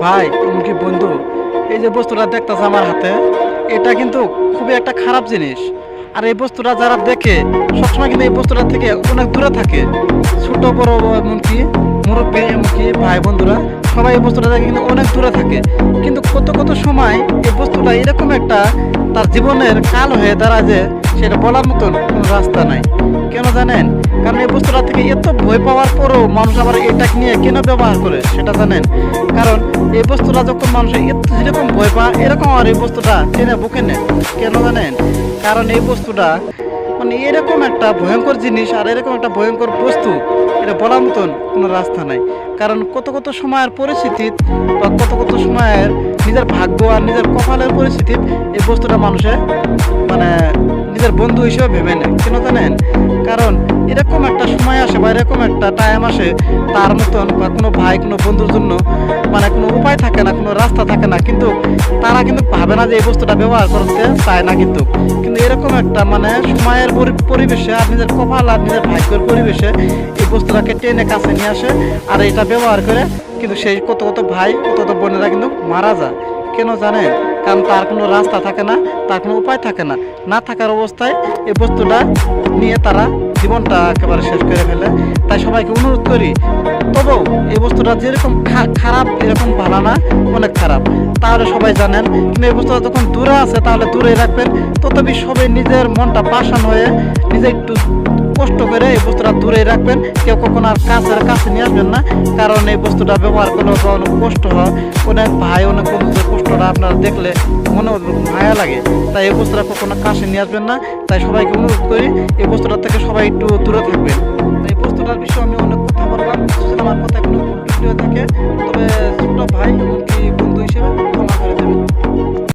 ভাই এমনকি বন্ধু, এই যে বস্তুটা দেখতেছে আমার হাতে, এটা কিন্তু খুবই একটা খারাপ জিনিস। আর এই বস্তুটা যারা দেখে সবসময় কিন্তু এই বস্তুটা থেকে অনেক দূরে থাকে। ছোট বড় এমনকি মুরব্বী এমনকি ভাই বন্ধুরা সবাই এই বস্তুটা থেকে কিন্তু অনেক দূরে থাকে। কিন্তু কত কত সময় এই বস্তুটা এরকম একটা তার জীবনের কাল হয়ে দাঁড়ায় যে সেটা বলার মতন কোনো রাস্তা নাই। কেন জানেন? কারণ এই বস্তুটা থেকে এত ভয় পাওয়ার পরও মানুষ আবার এটাকে নিয়ে কেন ব্যবহার করে সেটা জানেন? কারণ এই বস্তুটা যখন মানুষের এত যেরকম ভয় পায় এরকম আর এই বস্তুটা টেনে বুকে নেয়। কেন জানেন? কারণ এই বস্তুটা মানে এরকম একটা ভয়ঙ্কর জিনিস আর এরকম একটা ভয়ঙ্কর বস্তু, এটা বলার মতন কোনো রাস্তা নাই। কারণ কত কত সময়ের পরিস্থিতি বা কত কত সময়ের নিজের ভাগ্য আর নিজের কপালের পরিস্থিতি এই বস্তুটা মানুষের মানে নিজের বন্ধু হিসেবে ভেবে নেয়। কেন জানেন? কারণ এরকম একটা সময় আসে বা এরকম একটা টাইম আসে তার মতন বা কোনো ভাই কোনো বন্ধুর জন্য মানে কোনো উপায় থাকে না, কোনো রাস্তা থাকে না, কিন্তু তারা কিন্তু ভাবে না যে এই বস্তুটা ব্যবহার করতে চায় না। কিন্তু কিন্তু এরকম একটা মানে সময়ের পরিবেশে আর নিজের কপাল আর নিজের ভাগ্যের পরিবেশে এই বস্তুটাকে টেনে কাছে নিয়ে আসে আর এটা ব্যবহার করে কিন্তু সেই কত কত ভাই কত কত বোনেরা কিন্তু মারা যায়। কেন জানেন? কারণ তার কোনো রাস্তা থাকে না, তার কোনো উপায় থাকে না, না থাকার অবস্থায় এই বস্তুটা নিয়ে তারা জীবনটা একেবারে শেষ করে ফেলে। তাই সবাইকে অনুরোধ করি, তবেও এই বস্তুটা যেরকম খারাপ এরকম ভালো না, অনেক খারাপ, তাহলে সবাই জানেন। কিন্তু এই বস্তুটা যখন দূরে আছে তাহলে দূরে রাখবেন। তথাপি সবাই নিজের মনটা পাষাণ হয়ে নিজে একটু কষ্ট করে এই বস্তুটা দূরে রাখবেন। কেউ কখনো আর কাছে নিয়ে আসবেন না। কারণ এই বস্তুটা ব্যবহার করলে অনেক কষ্ট হয়, অনেক ভাই অনেক বন্ধুদের কষ্টটা আপনারা দেখলে মনে মায়া লাগে। তাই এই বস্তুটা কখনো কাছে নিয়ে আসবেন না। তাই সবাইকে অনুরোধ করি এই বস্তুটা থেকে সবাই একটু দূরে থাকবেন। এই বস্তুটার বিষয়ে আমি অনেক কথা বললাম, যদি আমার কথায় কোনো ভুল ত্রুটি হয়ে থাকে তবে